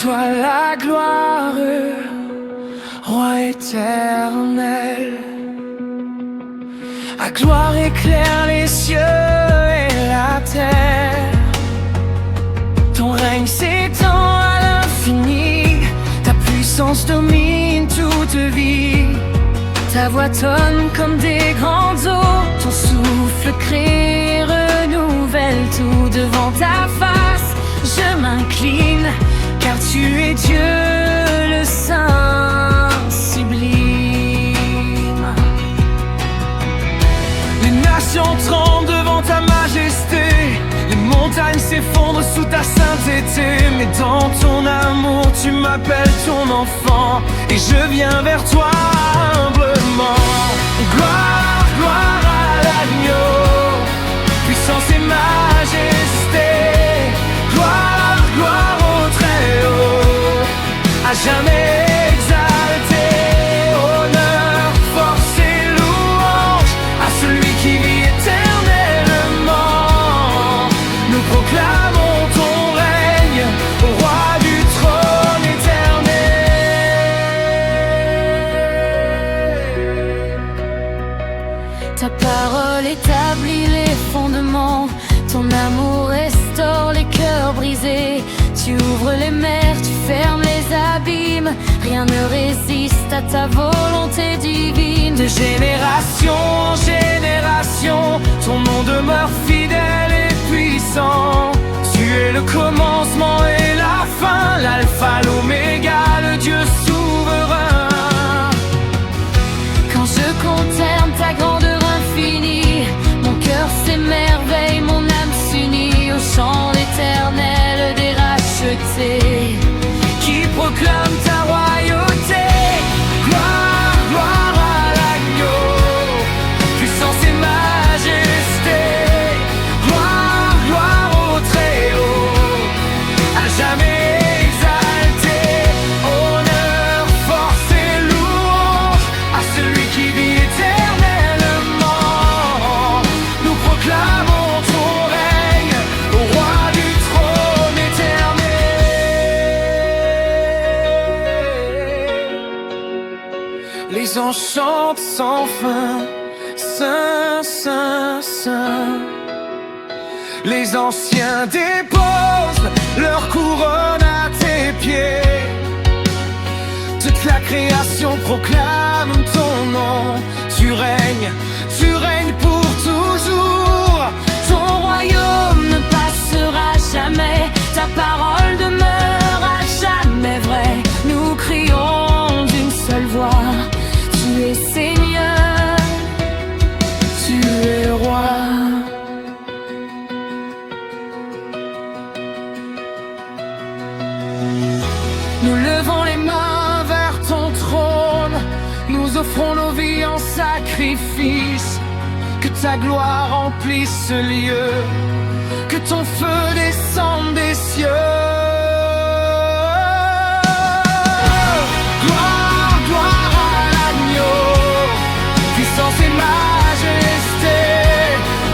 toi la gloire, roi éternel. Ta gloire éclaire les cieux et la terre. Ton règne s'étend à l'infini, ta puissance domine toute vie. Ta voix tonne comme des grandes eaux, ton souffle crée, renouvelle tout. Devant ta face, je m'incline, car tu es Dieu, le Saint sublime. Les nations tremblent devant ta majesté, les montagnes s'effondrent sous ta sainteté. Mais dans ton amour, tu m'appelles ton enfant, et je viens vers toi humblement. Gloire, gloire à l'agneau, puissance et majesté. Gloire, gloire au Très-Haut, à jamais exalté. Honneur, force et louange à celui qui vit éternellement. Nous proclamons ton règne, au roi du trône éternel. Ta parole établit les fondements, ton amour restaure les cœurs brisés. Tu ouvres les mers, tu fermes les abîmes, rien ne résiste à ta volonté divine. De génération en génération, ton nom demeure fidèle et puissant. Tu es le commencement et la fin, l'alpha, l'oméga, le Dieu souverain. Quand je contemple ta grandeur infinie, mon cœur s'émerveille, mon âme s'unit au chant éternel des rachetés, qui proclame ta royauté. Gloire, gloire à l'agneau, puissance et majesté. Gloire, gloire au Très-Haut, à jamais exalté. Honneur, force et louange à celui qui vit éternellement. Nous proclamons ton règne, au roi du trône éternel. Les anges chantent sans fin, Saint, Saint, Saint. Les anciens déposent leur couronne à tes pieds. Toute la création proclame ton nom. Tu règnes pour toujours. Ton royaume ne passera jamais, ta parole demeure à jamais vraie. Nous crions d'une seule voix, tu es Seigneur, tu es roi. Nous levons les mains vers ton trône, nous offrons nos vies en sacrifice. Que ta gloire remplisse ce lieu, que ton feu descende des cieux. Gloire, gloire à l'agneau, puissance et majesté.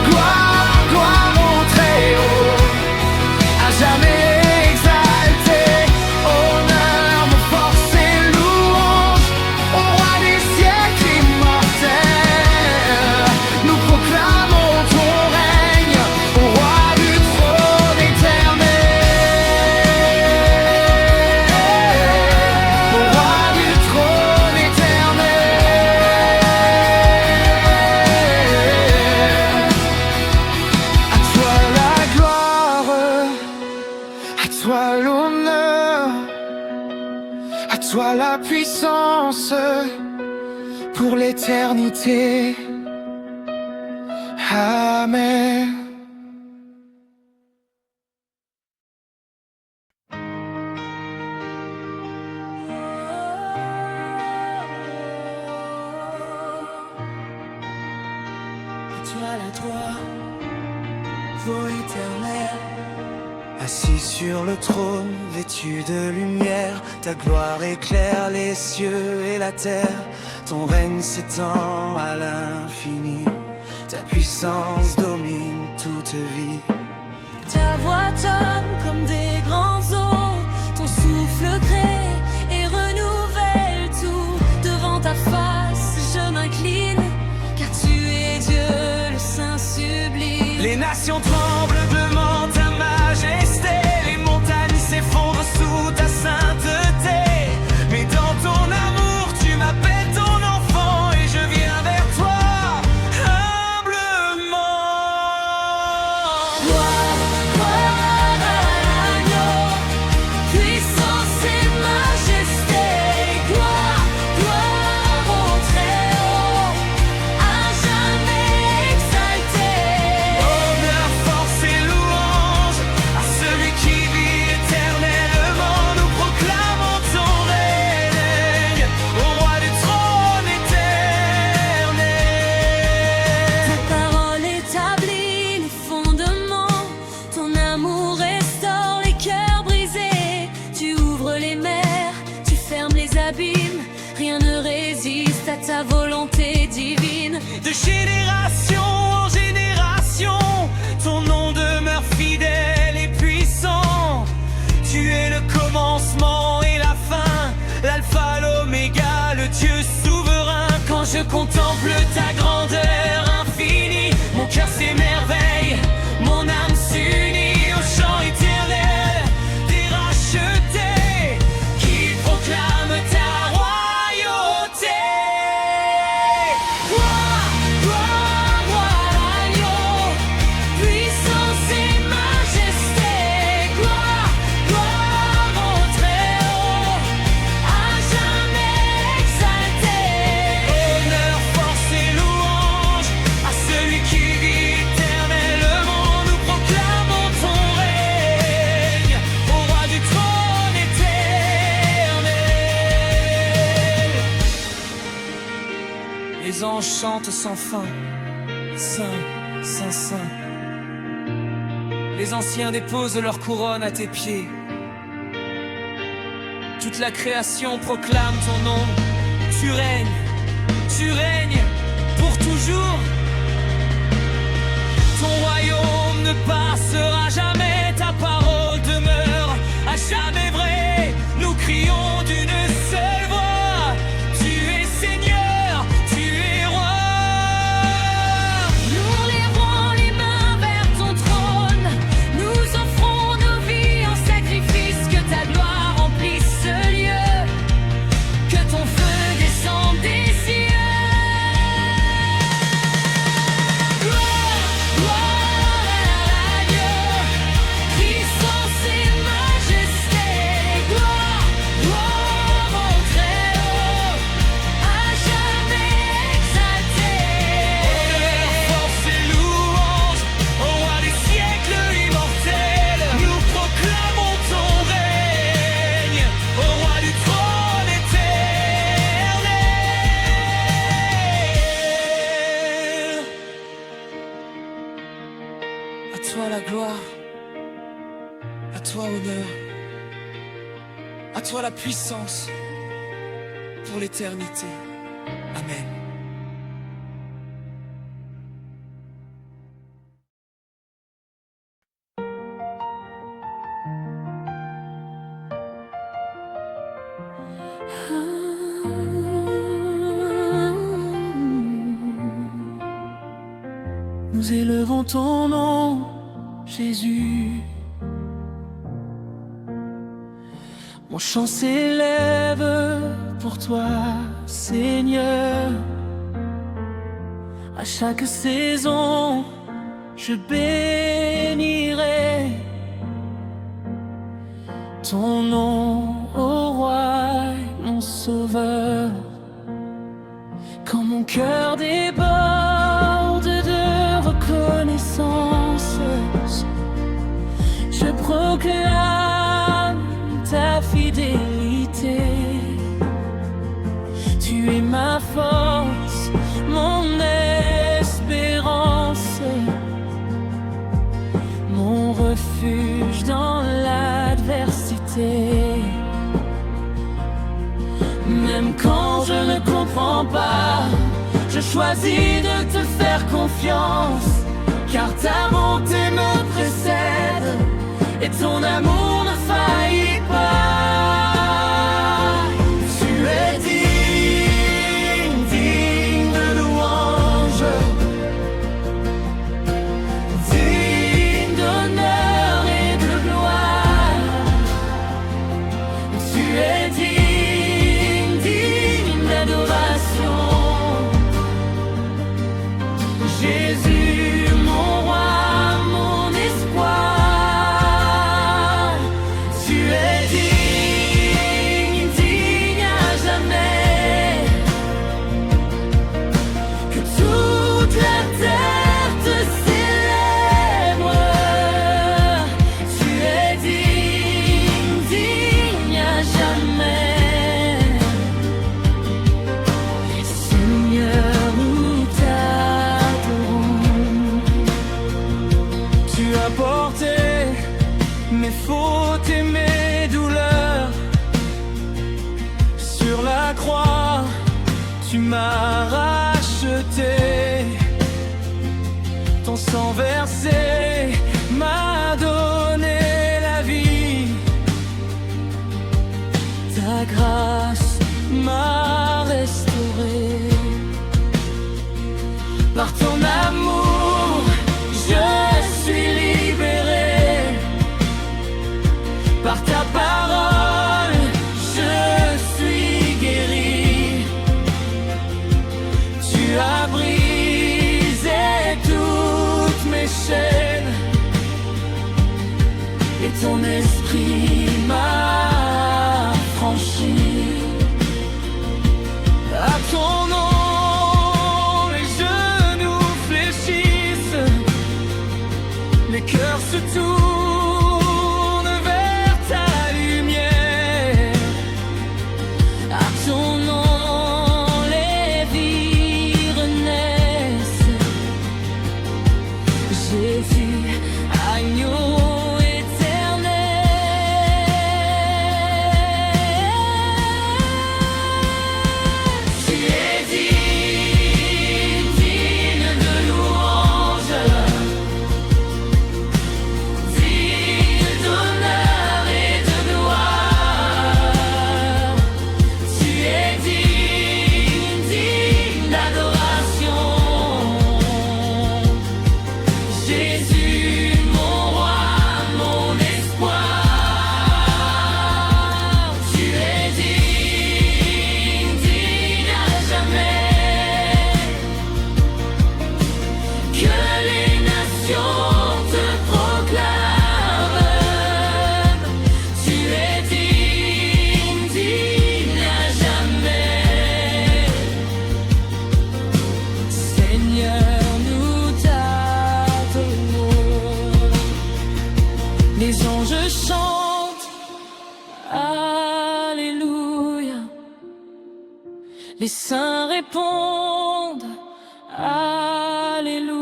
Gloire, gloire au Très-Haut, à jamais exalté. Honneur, force et louange au roi des siècles immortels. Nous proclamons ton règne, au roi du trône éternel. Au roi du trône éternel. À toi la gloire, à toi l'honneur, à toi la puissance, pour l'éternité. Amen. Toi la gloire, roi éternel. Assis sur le trône, vêtu de lumière, ta gloire éclaire les cieux et la terre. Ton règne s'étend à l'infini, ta puissance domine toute vie. Ta voix tonne comme des grands eaux, ton souffle nations tremblent devant ta majesté, les montagnes s'effondrent sous ta sainteté. Mais dans ton amour, tu m'appelles ton enfant et je viens vers toi humblement. Gloire à l'agneau, puissance et majesté. Gloire, gloire au Très-Haut, à jamais exalté. Honneur, force et louange à celui qui vit éternellement. Nous proclamons ton règne au roi du trône éternel. Ta parole établit les fondements, ton amour restaure les cœurs brisés. Tu ouvres les mers, tu fermes les abîmes, rien ne résiste à ta volonté divine. De génération en génération, ton nom demeure fidèle et puissant. Tu es le commencement et la fin, l'alpha, l'oméga, le Dieu souverain. Quand je contemple ta grandeur infinie, mon cœur s'émerveille, mon âme s'unit au chant éternel des rachetés qui proclament ta royauté. Gloire, gloire, gloire à l'agneau, puissance et majesté. Gloire, gloire au Très-Haut, à jamais exalté. Honneur, force et louange à celui qui vit éternellement. Nous proclamons ton règne au roi du trône éternel. Les anges chantent sans fin, Saint, Saint, Saint. Les anciens déposent leur couronne à tes pieds. Toute la création proclame ton nom. Tu règnes pour toujours. Ton royaume ne passera jamais, ta parole demeure à jamais vraie. Nous crions d'une seule voix, tu es Seigneur, tu es roi. Nous lèverons les mains vers ton trône, nous offrons nos vies en sacrifice, que ta gloire remplisse ce lieu, que ton feu descende des cieux. Gloire, gloire à l'agneau, puissance et majesté. Gloire, gloire au Très-Haut, à jamais exalté. Honneur, force et louange au roi des siècles immortels. Nous proclamons ton règne au roi du trône éternel. À toi la gloire, à toi honneur, à toi la puissance pour l'éternité. Amen. Nous élevons ton nom, Jésus. Mon chant s'élève pour toi, Seigneur. À chaque saison, je bénirai ton nom, ô roi, mon sauveur. Quand mon cœur déborde de reconnaissance, je proclame ta fidélité. Tu es ma force, mon espérance, mon refuge dans l'adversité. Même quand je ne comprends pas, je choisis de te faire confiance, car ta bonté me précède et ton amour ne faillit pas. Tu es digne de louange, digne la croix, tu m'as racheté. Ton sang versé m'a donné la vie. Ta grâce m'a restauré. Par ton amour, je suis libéré. Par ta parole, je suis guéri. Tu as brisé toutes mes chaînes et ton esprit m'a franchi. À ton nom, les genoux fléchissent, les cœurs se tournent vers ta lumière. À ton nom, les vies renaissent. Jésus, agneau les saints répondent Alléluia.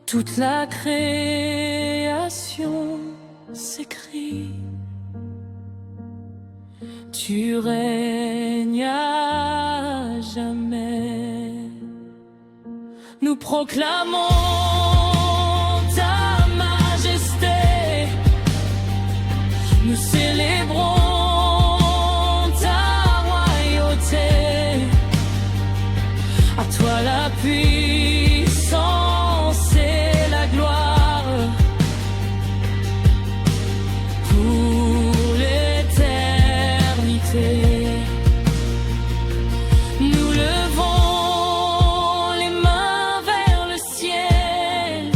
Toute la création s'écrie. Tu règnes à jamais. Nous proclamons ta majesté. Nous célébrons à toi la puissance et la gloire pour l'éternité. Nous levons les mains vers le ciel.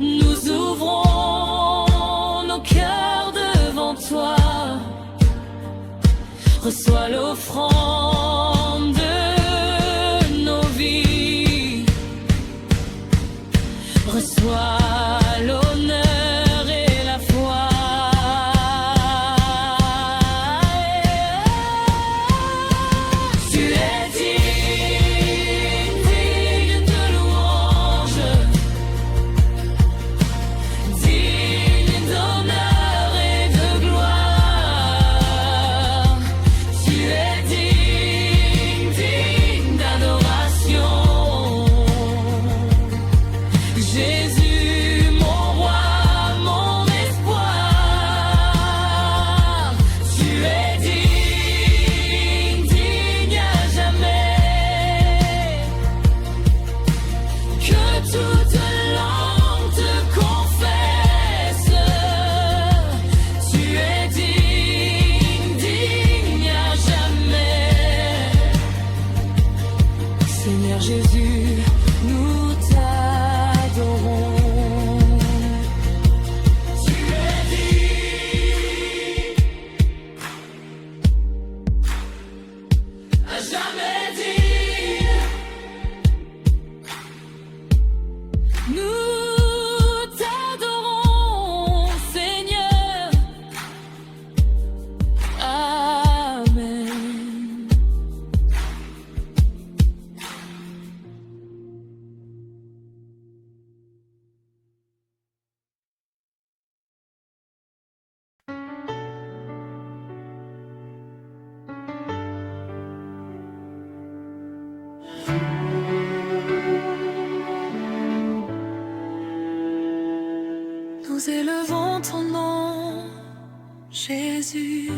Nous ouvrons nos cœurs devant toi. Reçois l'offrande de nos vies. Reçois l'honneur et la foi. Tu es digne de louange, digne d'honneur et de gloire. Tu es digne Nous élevons ton nom, Jésus.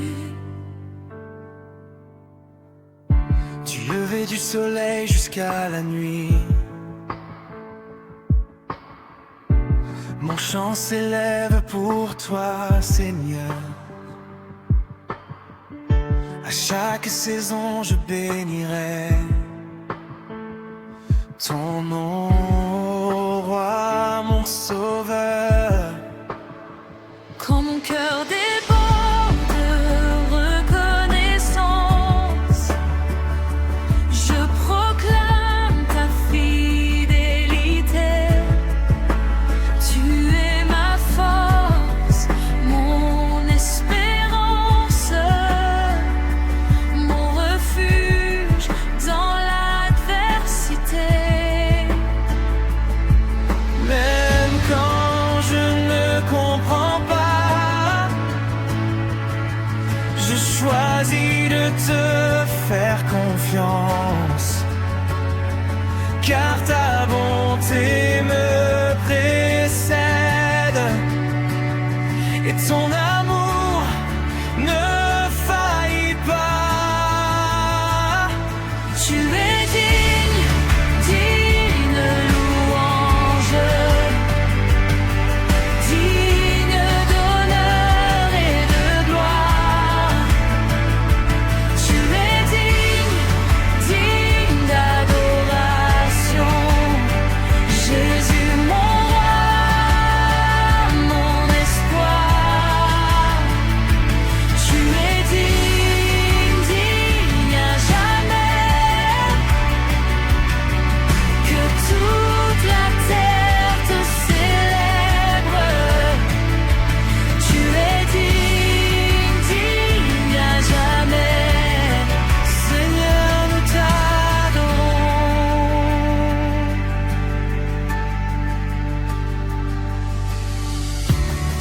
Du lever du soleil jusqu'à la nuit, mon chant s'élève pour toi, Seigneur. À chaque saison, je bénirai ton nom, roi, mon sauveur. Quand mon cœur déborde de reconnaissance, je proclame ta fidélité. Tu es ma force, mon espérance, mon refuge dans l'adversité. Même quand je ne comprends pas, je choisis de te faire confiance, car ta bonté me précède et ton amour ne faillit pas. Tu es digne, digne de louange, digne d'honneur et de gloire. Tu es digne, digne d'adoration. Jésus, mon roi, mon espoir. Tu es digne, digne à jamais. Que toute la terre te célèbre. Tu es digne, digne à jamais. Seigneur, nous t'adorons.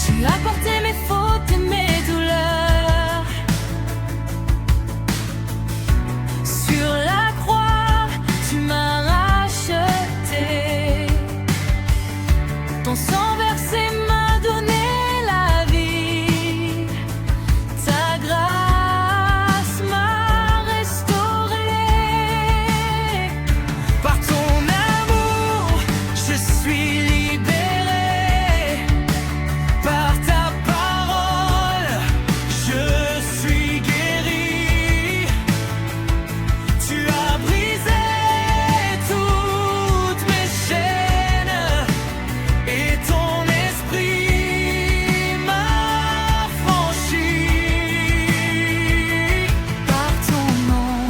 Tu as porté mes fautes et mes douleurs. Sur la croix, tu m'as racheté. Ton sang versé m'a donné la vie. Ta grâce m'a restauré. Par ton amour, je suis libéré. Par ta parole, je suis guéri. Tu as brisé toutes mes chaînes et ton esprit m'a franchi. Par ton nom,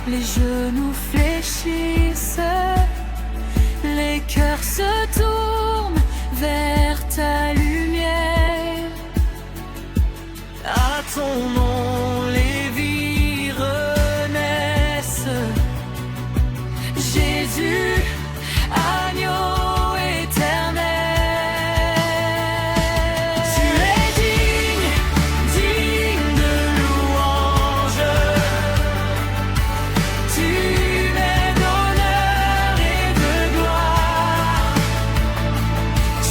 les genoux fléchissent, les cœurs se tournent vers ta lumière. À ton nom, les vies renaissent. Jésus, agneau éternel. Tu es digne, digne de louange. Tu mets d'honneur et de gloire.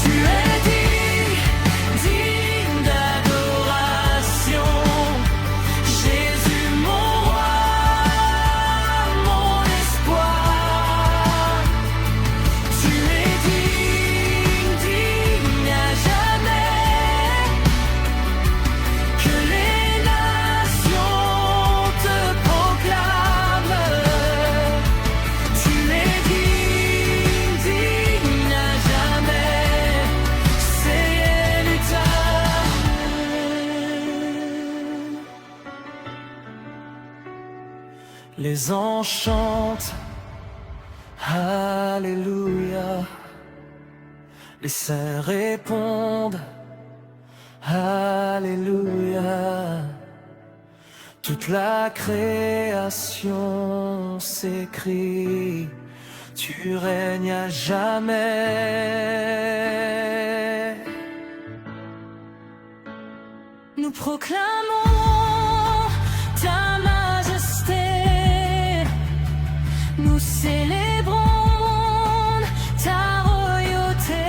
Tu es digne, digne d'adoration. Jésus, mon roi, mon espoir. Tu es digne, digne à jamais. Que les nations te proclament. Tu es digne, digne à jamais. C'est l'éternel. Les anges chantent, Alléluia. Les saints répondent, Alléluia. Toute la création s'écrie, tu règnes à jamais. Nous proclamons ta majesté. Nous célébrons ta royauté.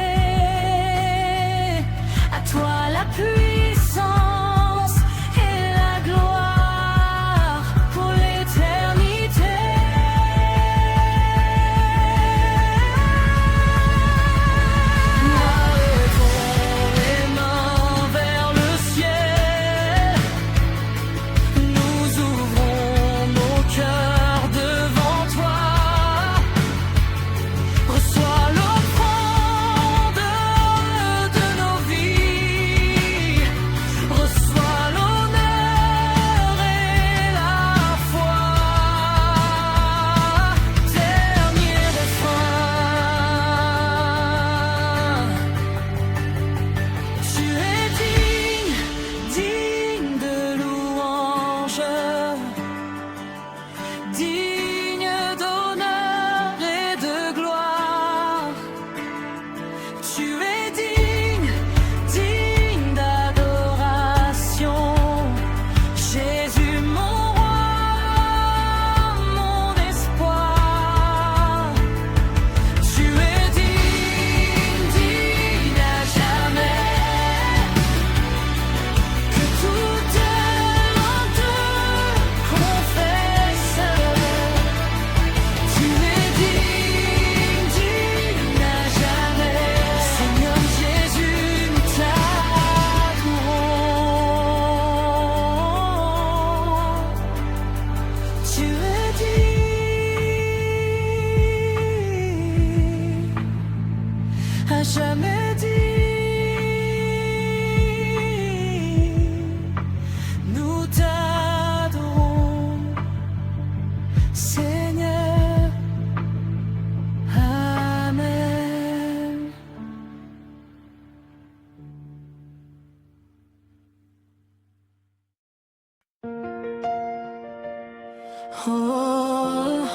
Oh.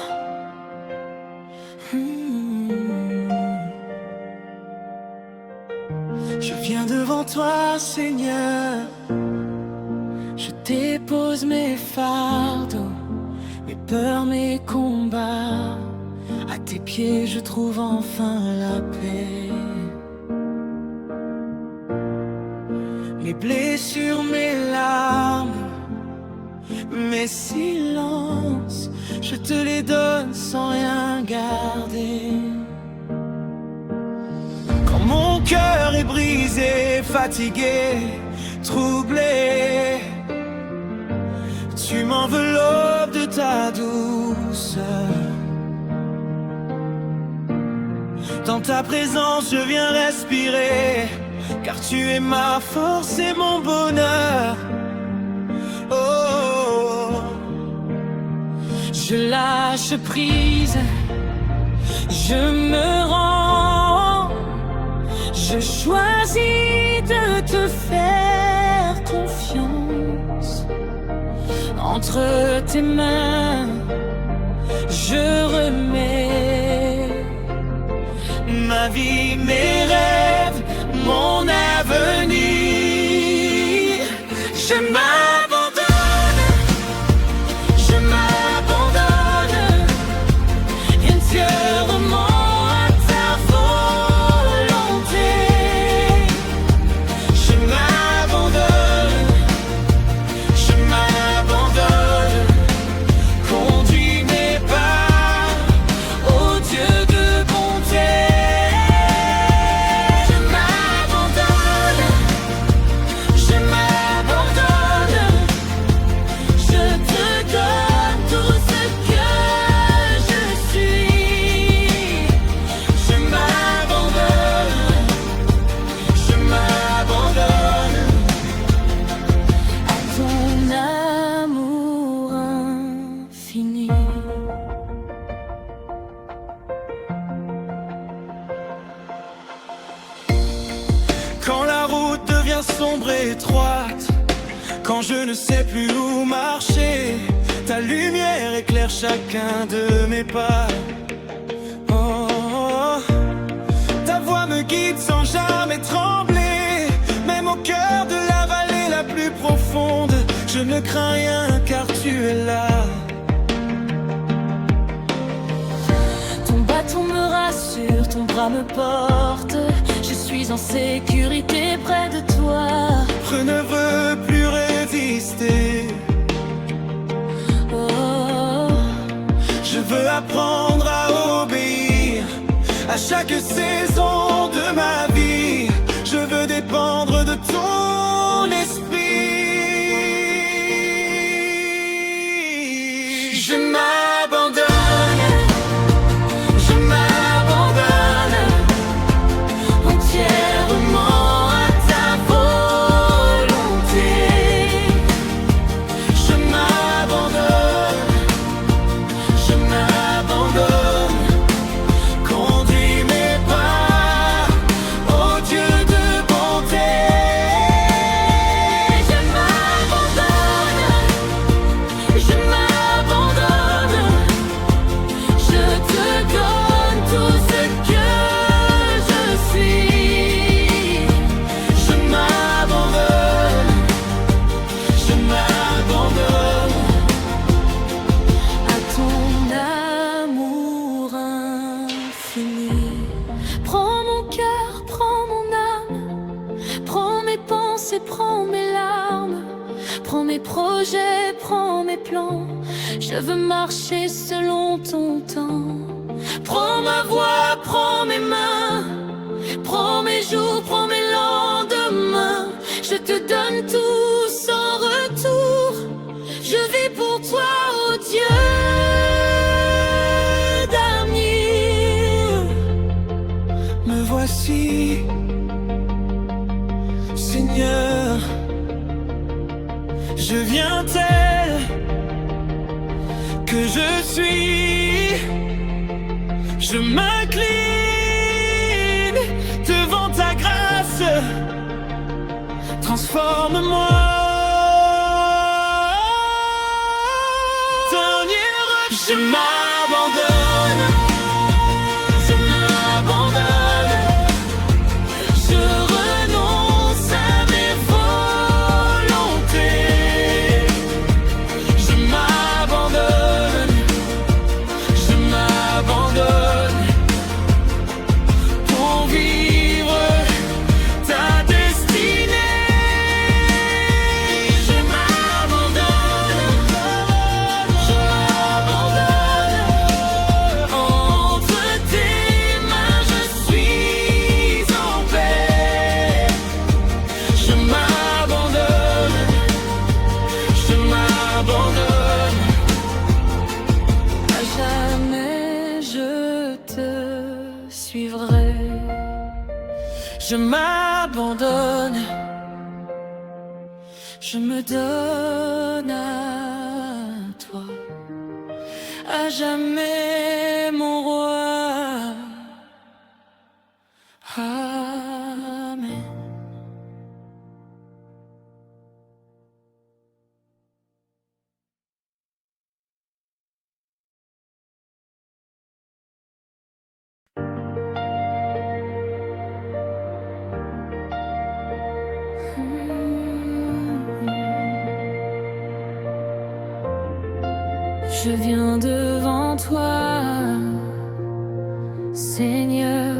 Je viens devant toi, Seigneur. Je dépose mes fardeaux, mes peurs, mes combats. À tes pieds, je trouve enfin la paix. Mes blessures, mes larmes, mes silences, je te les donne sans rien garder. Quand mon cœur est brisé, fatigué, troublé, tu m'enveloppes de ta douceur. Dans ta présence, je viens respirer, car tu es ma force et mon bonheur. Oh, je lâche prise, je me rends, je choisis de te faire confiance. Entre tes mains, je remets ma vie, mes rêves, mon avenir. Je m'abandonne, je m'abandonne entièrement à ta volonté. Je m'abandonne, conduis mes pas, ô Dieu de bonté. Quand la route devient sombre et étroite, quand je ne sais plus où marcher, ta lumière éclaire chacun de mes pas. Oh, ta voix me guide sans jamais trembler, même au cœur de la vallée la plus profonde. Je ne crains rien car tu es là. Ton bâton me rassure, ton bras me porte. Je suis en sécurité près de toi. Je ne veux plus résister. Oh, je veux apprendre à obéir à chaque saison de ma vie. Je veux dépendre de ton esprit. Je m'abandonne. Prends mes larmes, prends mes projets, prends mes plans. Je veux marcher selon ton temps. Prends ma voix, prends mes mains, prends mes jours, prends mes lendemains. Je te donne tout sans retour. Je vis pour toi, oh Dieu d'avenir. Me voici, Seigneur, je viens tel que je suis. Je m'incline devant ta grâce. Transforme-moi. Dernier Je m'abandonne, je m'abandonne, je renonce à mes volontés. Je m'abandonne, pour vivre ta destinée. Je m'abandonne, entre tes mains je suis en paix. Je m'abandonne, à jamais je te suivrai. Je m'abandonne, je me donne à toi, à jamais mon roi. Amen. Je viens devant toi, Seigneur.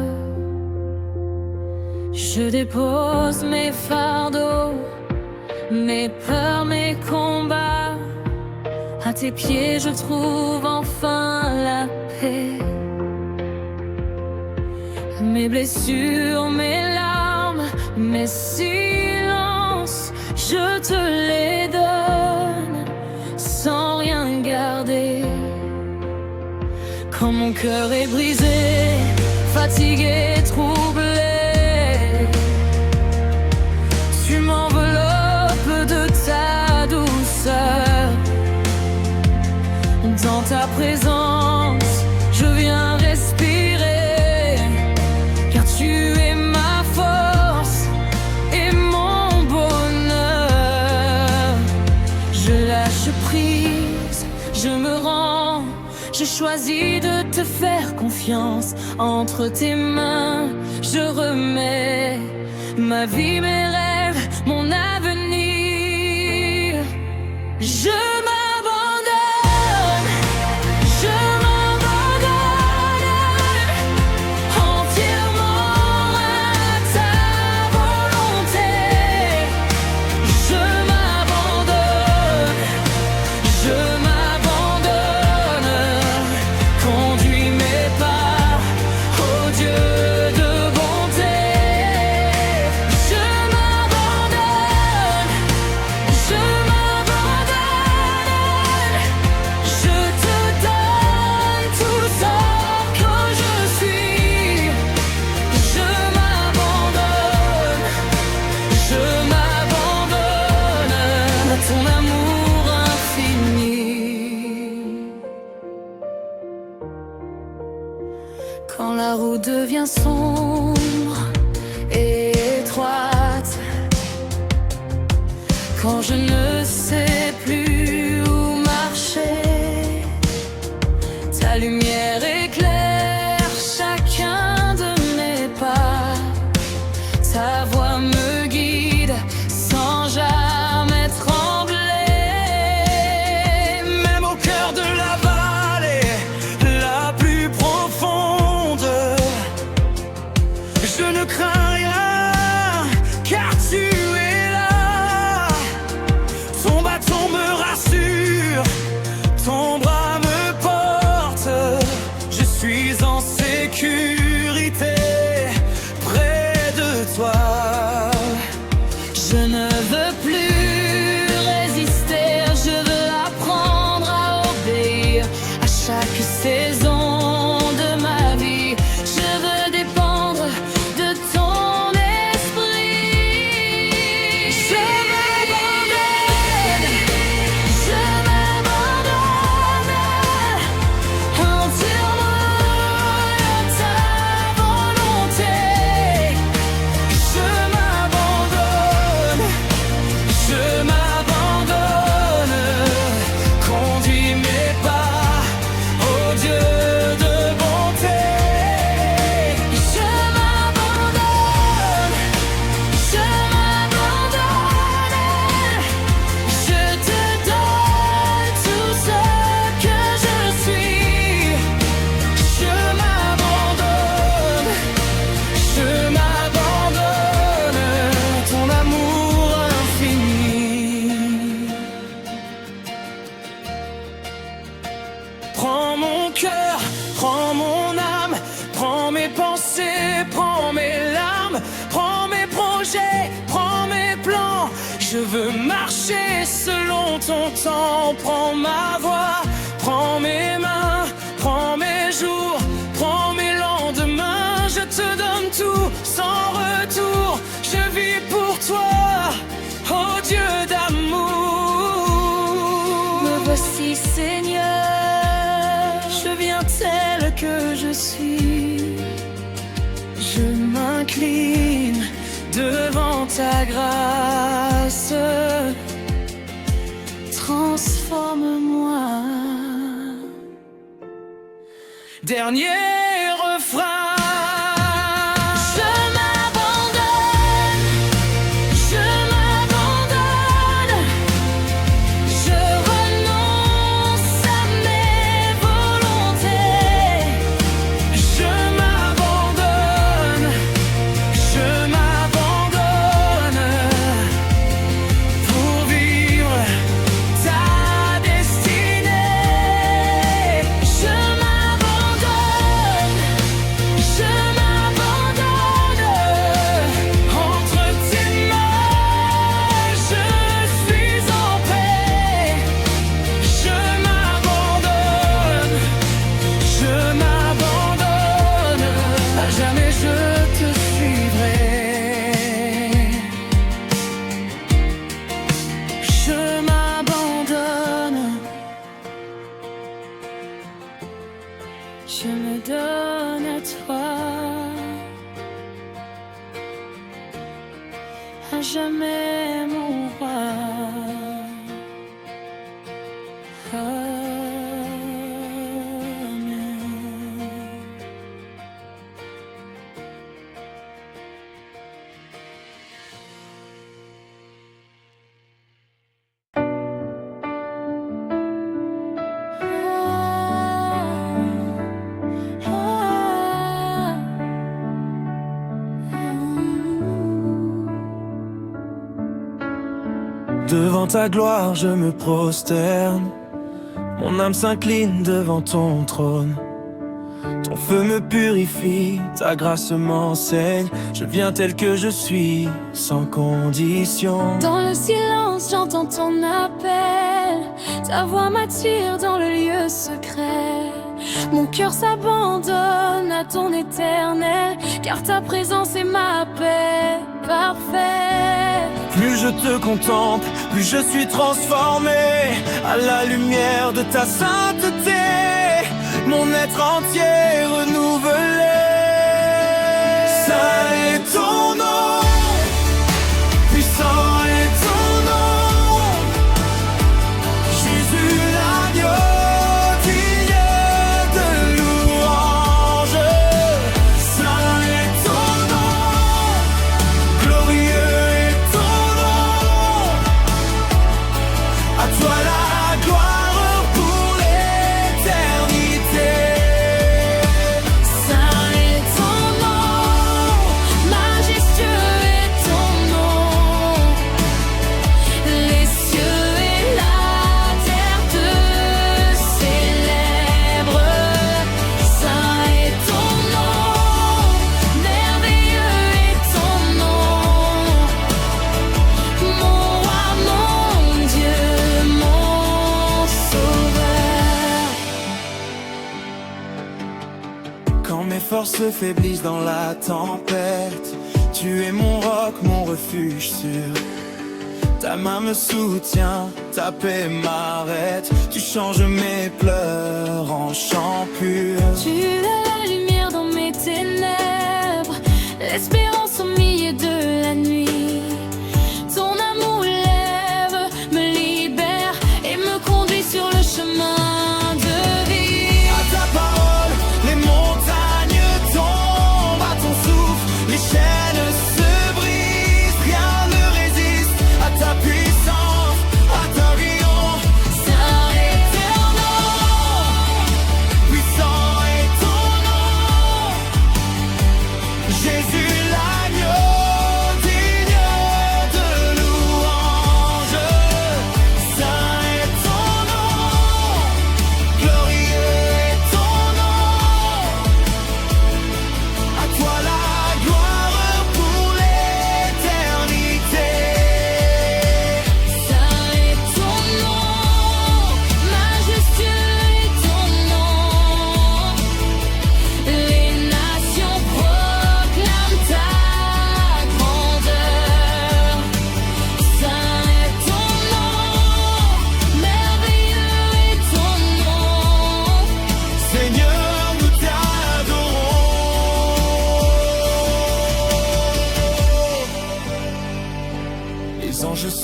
Je dépose mes fardeaux, mes peurs, mes combats. À tes pieds je trouve enfin la paix. Mes blessures, mes larmes, mes silences, je te les donne sans rien garder. Quand mon cœur est brisé, fatigué, troublé, tu m'enveloppes de ta douceur. Dans ta présence, je viens respirer, car tu es ma force et mon bonheur. Je lâche prise, je me rends, je choisis de te faire confiance. Entre tes mains, je remets ma vie, mes rêves, mon avenir. Je m'abandonne, je m'abandonne entièrement à ta volonté. Je m'abandonne, conduis mes pas, oh Dieu de bonté. Je m'abandonne, je te donne tout ce que je suis. Je m'abandonne à ton amour infini. Quand la route devient sombre et étroite, quand je ne sais plus où marcher, ta lumière éclaire chacun de mes pas. Ta voix me guide sans jamais trembler. Même au cœur de la vallée la plus profonde, je ne crains rien, car tu es là. cœur, prends mon âme, prends mes pensées, prends mes larmes, prends mes projets, prends mes plans. Je veux marcher selon ton temps, prends ma voix, prends mes mains, prends mes jours, prends mes lendemains. Je te donne tout sans retour, je vis pour toi, oh Dieu d'amour. Me voici Seigneur, Je viens tel que je suis, je m'incline devant ta grâce. transforme-moi. Dernier refrain. Je m'abandonne, je m'abandonne, je renonce à mes volontés. Je m'abandonne pour vivre ta destinée. Je m'abandonne Entre tes mains, je suis en paix. Je m'abandonne, à jamais je te suivrai. Je m'abandonne, je me donne à toi, à jamais mon roi. Amen. Devant ta gloire, je me prosterne. Mon âme s'incline devant ton trône. Ton feu me purifie, ta grâce m'enseigne. Je viens tel que je suis, sans condition. Dans le silence, j'entends ton appel. Ta voix m'attire dans le lieu secret. Mon cœur s'abandonne à ton éternel, car ta présence est ma paix parfaite. Plus je te contemple, plus je suis transformé à la lumière de ta sainteté. Mon être entier renouvelé. Saint est ton nom, puissant est ton nom, Jésus l'agneau digne de louange. Saint est ton nom, glorieux est ton nom, à toi la gloire pour l'éternité. Saint est ton nom, majestueux est ton nom. Les cieux et la terre te célèbrent. Saint est ton nom, merveilleux est ton nom. Mon roi, mon Dieu, mon sauveur. Quand mes forces se faiblissent dans la tempête, tu es mon roc, mon refuge sûr. Ta main me soutient, ta paix m'arrête. Tu changes mes pleurs en chant pur. Tu es la lumière dans mes ténèbres, l'espérance au milieu de la nuit. Ton amour lève, me libère et me conduit sur le chemin de vie. À ta parole, les montagnes tombent à ton souffle, les chaînes se brisent, rien ne résiste à ta puissance, à ta triomphe. Saint est ton nom, Puissant est ton nom, Jésus l'agneau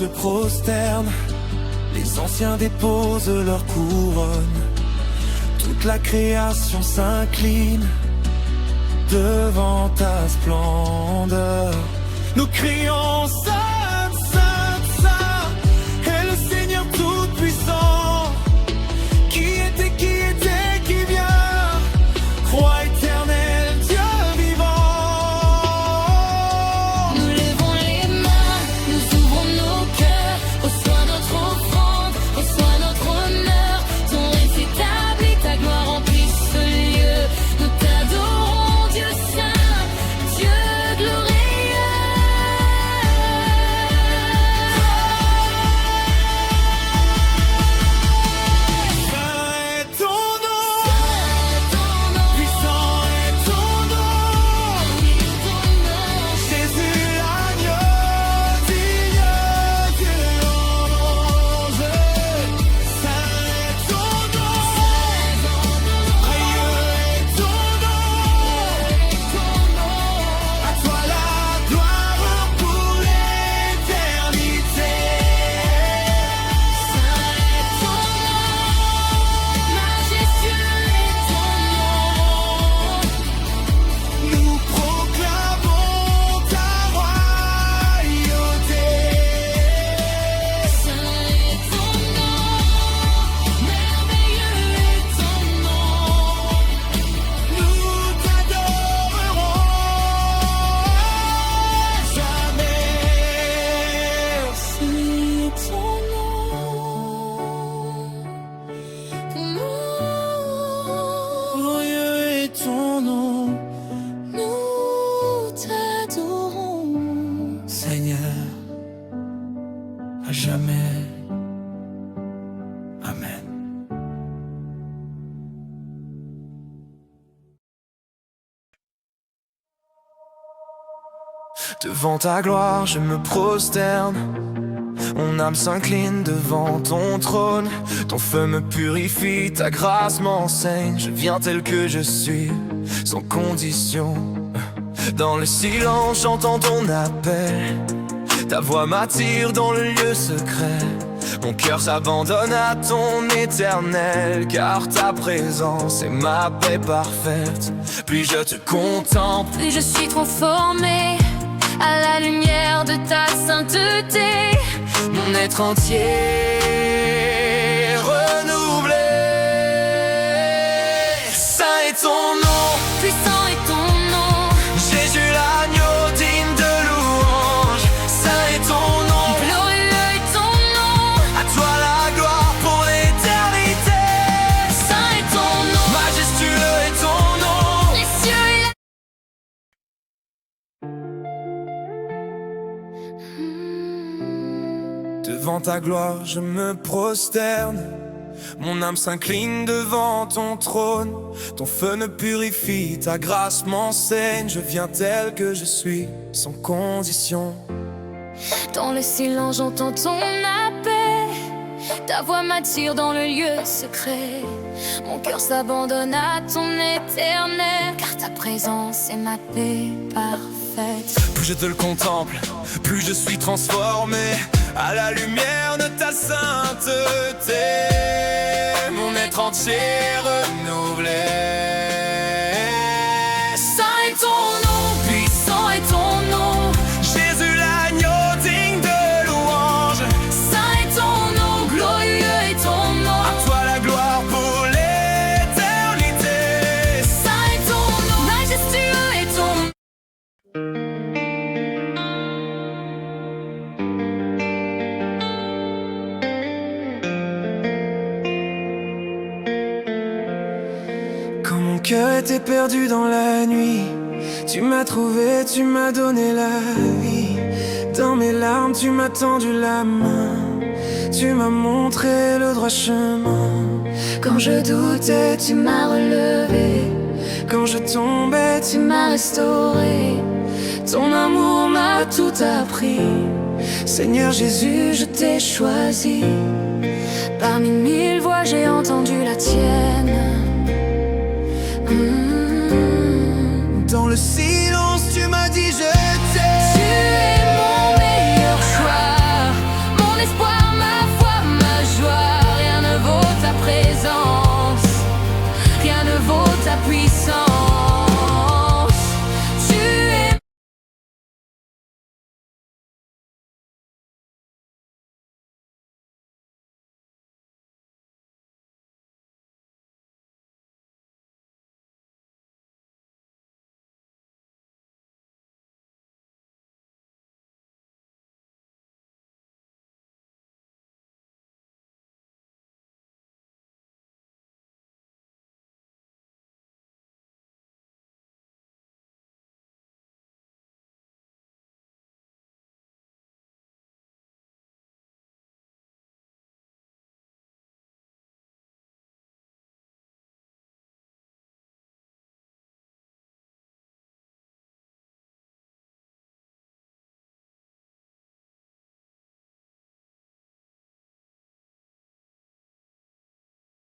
se prosternent, les anciens déposent leur couronne. Toute la création s'incline devant ta splendeur. Nous crions Saint, Saint, Saint, est le Seigneur tout-puissant, qui était, qui vient, Roi éternel, Dieu vivant. Nous levons les mains, nous ouvrons nos cœurs, reçois notre offrande, reçois notre honneur. Ton règne s'établit, ta gloire remplit ce lieu. Nous t'adorons, Dieu saint, Dieu glorieux. Jamais. Amen. Devant ta gloire, je me prosterne. Mon âme s'incline devant ton trône. Ton feu me purifie, ta grâce m'enseigne. Je viens tel que je suis, sans condition. Dans le silence, j'entends ton appel. Ta voix m'attire dans le lieu secret. Mon cœur s'abandonne à ton éternel, car ta présence est ma paix parfaite. Puis je te contemple, Puis je suis transformé à la lumière de ta sainteté. mon être entier renouvelé. Saint est ton nom, Puissant est ton nom, Jésus l'agneau digne de louange. Saint est ton nom, glorieux est ton nom, à toi la gloire pour l'éternité. saint est ton nom, Majestueux est ton nom. les cieux et la... Devant ta gloire, je me prosterne. Mon âme s'incline devant ton trône. Ton feu me purifie, ta grâce m'enseigne. Je viens tel que je suis, sans condition. Dans le silence, j'entends ton appel. Ta voix m'attire dans le lieu secret. Mon cœur s'abandonne à ton éternel, car ta présence est ma paix parfaite. Plus je te le contemple, plus je suis transformé à la lumière de ta sainteté. Mon être entier renouvelé. Saint est ton nom, puissant est ton nom, Jésus l'agneau digne de louange. saint est ton nom, glorieux est ton nom, À toi la gloire pour l'éternité. saint est ton nom, majestueux est ton nom. Quand mon cœur était perdu dans la nuit, tu m'as trouvé, tu m'as donné la vie. Dans mes larmes, tu m'as tendu la main. Tu m'as montré le droit chemin. Quand je doutais, tu m'as relevé. Quand je tombais, Tu m'as restauré. Ton amour m'a tout appris. Seigneur Jésus, Je t'ai choisi. Parmi mille voix, j'ai entendu la tienne.